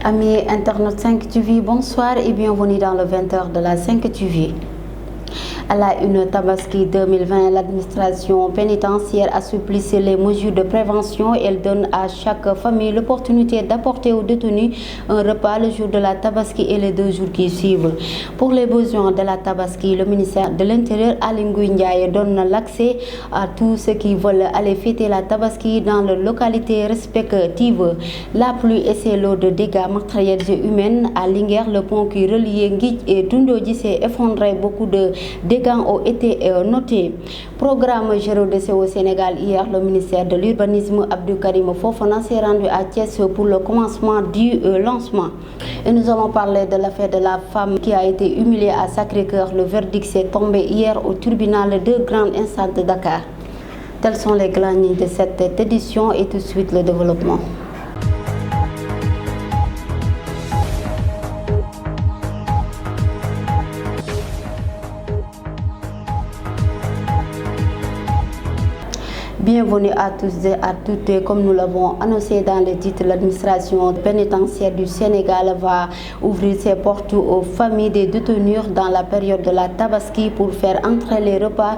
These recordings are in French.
Amis internautes 5 TV, bonsoir et bienvenue dans le 20h de la 5 TV. À la une Tabaski 2020, l'administration pénitentiaire assouplissait les mesures de prévention. Elle donne à chaque famille l'opportunité d'apporter aux détenus un repas le jour de la Tabaski et les 2 jours qui suivent. Pour les besoins de la Tabaski, le ministère de l'Intérieur Aly Ngouille Ndiaye donne l'accès à tous ceux qui veulent aller fêter la Tabaski dans les localités respectives. La pluie et ses lots de dégâts matériels et humains à Linguère, le pont qui reliait Nguidj et Doundoji s'est effondré. Beaucoup de dégâts ont été notés. Programme Gérodécé au Sénégal. Hier, le ministère de l'Urbanisme Abdou Karim Fofana s'est rendu à Thiès pour le commencement du lancement. Et nous allons parler de l'affaire de la femme qui a été humiliée à Sacré-Cœur. Le verdict s'est tombé hier au tribunal de grande instance de Dakar. Tels sont les grandes lignes de cette édition et tout de suite le développement. Bienvenue à tous et à toutes. Comme nous l'avons annoncé dans le titre, l'administration pénitentiaire du Sénégal va ouvrir ses portes aux familles des détenus dans la période de la Tabaski pour faire entrer les repas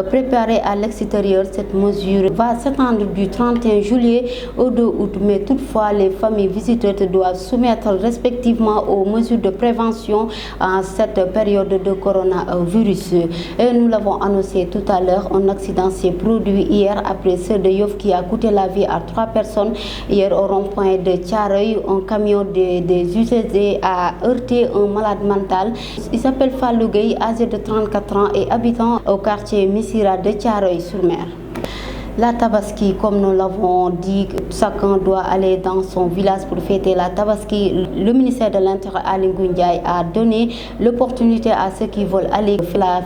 préparés à l'extérieur. Cette mesure va s'étendre du 31 juillet au 2 août, mais toutefois les familles visitantes doivent soumettre respectivement aux mesures de prévention en cette période de coronavirus. Et nous l'avons annoncé tout à l'heure, un accident s'est produit hier après ceux de Yoff qui a coûté la vie à 3 personnes. Hier au rond-point de Thiaroye, un camion des UCG a heurté un malade mental. Il s'appelle Fallou Gueye, âgé de 34 ans et habitant au quartier Missira de Thiaroye-sur-Mer. La Tabaski, comme nous l'avons dit, chacun doit aller dans son village pour fêter la Tabaski. Le ministère de l'Intérieur Aly Ngouille Ndiaye a donné l'opportunité à ceux qui veulent aller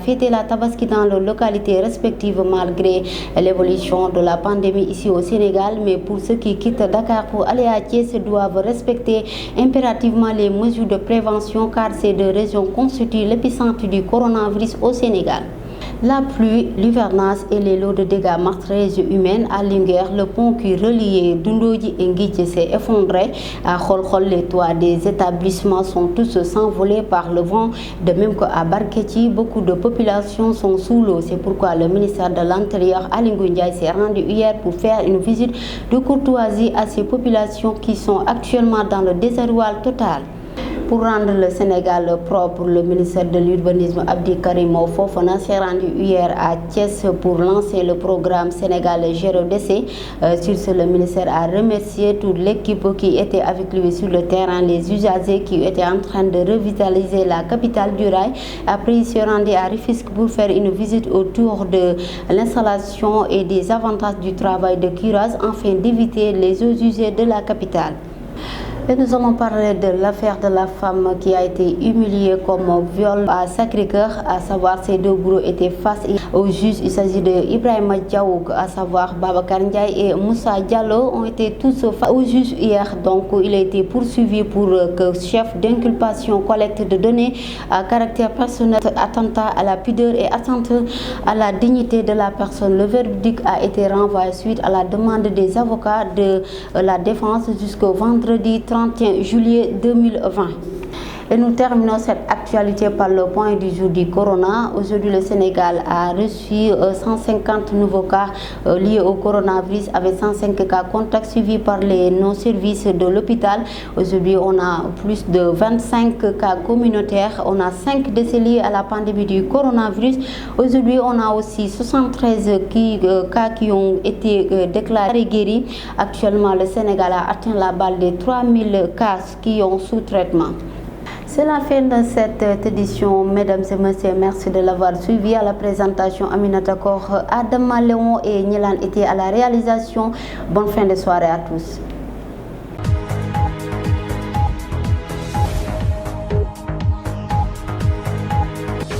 fêter la Tabaski dans leurs localités respectives malgré l'évolution de la pandémie ici au Sénégal. Mais pour ceux qui quittent Dakar pour aller à Thiès, doivent respecter impérativement les mesures de prévention car ces 2 régions constituent l'épicentre du coronavirus au Sénégal. La pluie, l'hivernage et les lots de dégâts matériels et humains à Linguère, le pont qui reliait Doundoji et Nguidj s'est effondré. À Kholkhol, les toits des établissements sont tous s'envolés par le vent. De même qu'à Barkéti, beaucoup de populations sont sous l'eau. C'est pourquoi le ministère de l'Intérieur Aly Ngouille Ndiaye s'est rendu hier pour faire une visite de courtoisie à ces populations qui sont actuellement dans le désarroi total. Pour rendre le Sénégal propre, le ministère de l'Urbanisme Abdou Karim Fofana s'est rendu hier à Thiès pour lancer le programme Sénégal Gérodécé. Sur ce, le ministère a remercié toute l'équipe qui était avec lui sur le terrain, les usagers qui étaient en train de revitaliser la capitale du rail. Après, il s'est rendu à Rufisque pour faire une visite autour de l'installation et des avantages du travail de curage afin d'éviter les eaux usées de la capitale. Et nous allons parler de l'affaire de la femme qui a été humiliée comme viol à Sacré-Cœur, à savoir ces 2 bourreaux étaient face au juge. Il s'agit de Ibrahima Diaw, à savoir Babacar Ndiaye et Moussa Diallo ont été tous face au juge hier. Donc il a été poursuivi pour que chef d'inculpation collecte de données à caractère personnel, attentat à la pudeur et atteinte à la dignité de la personne. Le verdict a été renvoyé suite à la demande des avocats de la défense jusqu'au vendredi 31 juillet 2020. Et nous terminons cette actualité par le point du jour du corona. Aujourd'hui, le Sénégal a reçu 150 nouveaux cas liés au coronavirus avec 105 cas contacts suivis par les non-services de l'hôpital. Aujourd'hui, on a plus de 25 cas communautaires. On a 5 décès liés à la pandémie du coronavirus. Aujourd'hui, on a aussi 73 cas qui ont été déclarés guéris. Actuellement, le Sénégal a atteint la barre des 3000 cas qui ont sous traitement. C'est la fin de cette édition. Mesdames et messieurs, merci de l'avoir suivi. À la présentation, Aminata Kor, Adam Léon et Nilan étaient à la réalisation. Bonne fin de soirée à tous.